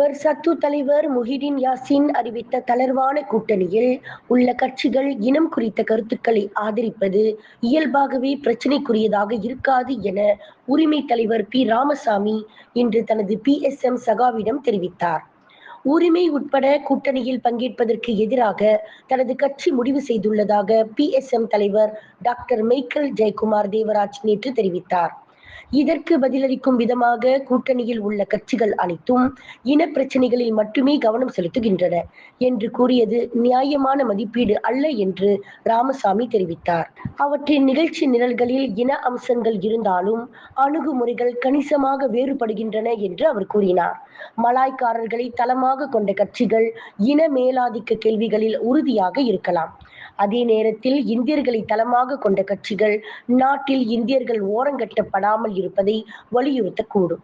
Bersatu தலைவர் முஹிடின் யாசின் அறிவித்த தளர்வான கூட்டணியில் உள்ள கட்சிகள் இனம் குறித்த கருத்துக்களை ஆதரிப்பது இயல்பாகவே பிரச்சினைக்குரியதாக இருக்காது என உரிமை தலைவர் பி ராமசாமி இன்று தனது PSM சகாவிடம் தெரிவித்தார். உரிமை உட்பட கூட்டணியில் பங்கேற்பதற்கு எதிராக தனது கட்சி முடிவு செய்துள்ளதாக PSM தலைவர் டாக்டர் மைக்கேல் ஜெயக்குமார் தேவராஜ் நேற்று தெரிவித்தார். இதற்கு பதிலளிக்கும் விதமாக கூட்டணியில் உள்ள கட்சிகள் அனைத்தும் இனப்பிரச்சினைகளில் மட்டுமே கவனம் செலுத்துகின்றன என்று கூறியது நியாயமான மதிப்பீடு அல்ல என்று ராமசாமி தெரிவித்தார். அவற்றின் நிகழ்ச்சி நிரல்களில் இன அம்சங்கள் இருந்தாலும் அணுகுமுறைகள் கணிசமாக வேறுபடுகின்றன என்று அவர் கூறினார். மலாய்க்காரர்களை தளமாக கொண்ட கட்சிகள் இன மேலாதிக்க கேள்விகளில் உறுதியாக இருக்கலாம். அதே நேரத்தில் இந்தியர்களை தளமாக கொண்ட கட்சிகள் நாட்டில் இந்தியர்கள் ஓரங்கட்டப்படாமல் இருப்பதை வலியுறுத்தக்கூடும்.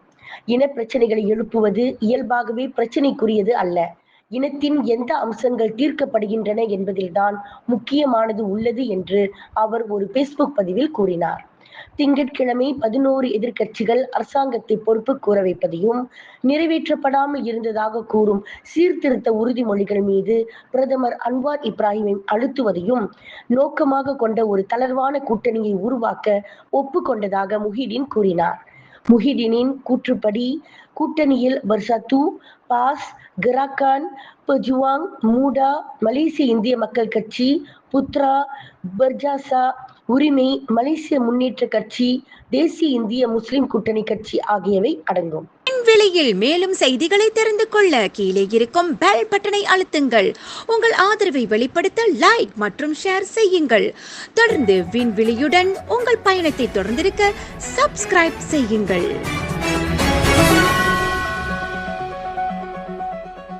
இனப்பிரச்சினைகளை எழுப்புவது இயல்பாகவே பிரச்சினைக்குரியது அல்ல. இனத்தின் எந்த அம்சங்கள் தீர்க்கப்படுகின்றன என்பதில்தான் முக்கியமானது உள்ளது என்று அவர் ஒரு பேஸ்புக் பதிவில் கூறினார். திங்கட்கிழமை 11 எதிர்க்கட்சிகள் அரசாங்கத்தை பொறுப்பு கூற வைப்பதையும் நிறைவேற்றப்படாமல் இருந்ததாக கூறும் சீர்திருத்த உறுதிமொழிகள் மீது பிரதமர் அன்வார் இப்ராஹிமை அழுத்துவதையும் நோக்கமாக கொண்ட ஒரு தளர்வான கூட்டணியை உருவாக்க ஒப்புக்கொண்டதாக முஹிடின் கூறினார். முஹிடினின் கூற்றுப்படி கூட்டணியில் பர்சத்து, பாஸ், கெராக்கான், பெஜுவாங், மூடா, மலேசிய இந்திய மக்கள் கட்சி, புத்ரா, பர்ஜாசா, உரிமை, மலேசிய முன்னேற்ற கட்சி, தேசிய இந்திய முஸ்லிம் கூட்டணி கட்சி ஆகியவை அடங்கும். விண்வெளியில் மேலும் செய்திகளை தெரிந்து கொள்ள கீழே இருக்கும் பெல் பட்டனை அழுத்துங்கள். உங்கள் ஆதரவை வெளிப்படுத்த லைக் மற்றும் ஷேர் செய்யுங்கள். தொடர்ந்து விண்வெளியுடன் உங்கள் பயணத்தை தொடர்ந்திருக்க சப்ஸ்கிரைப் செய்யுங்கள்.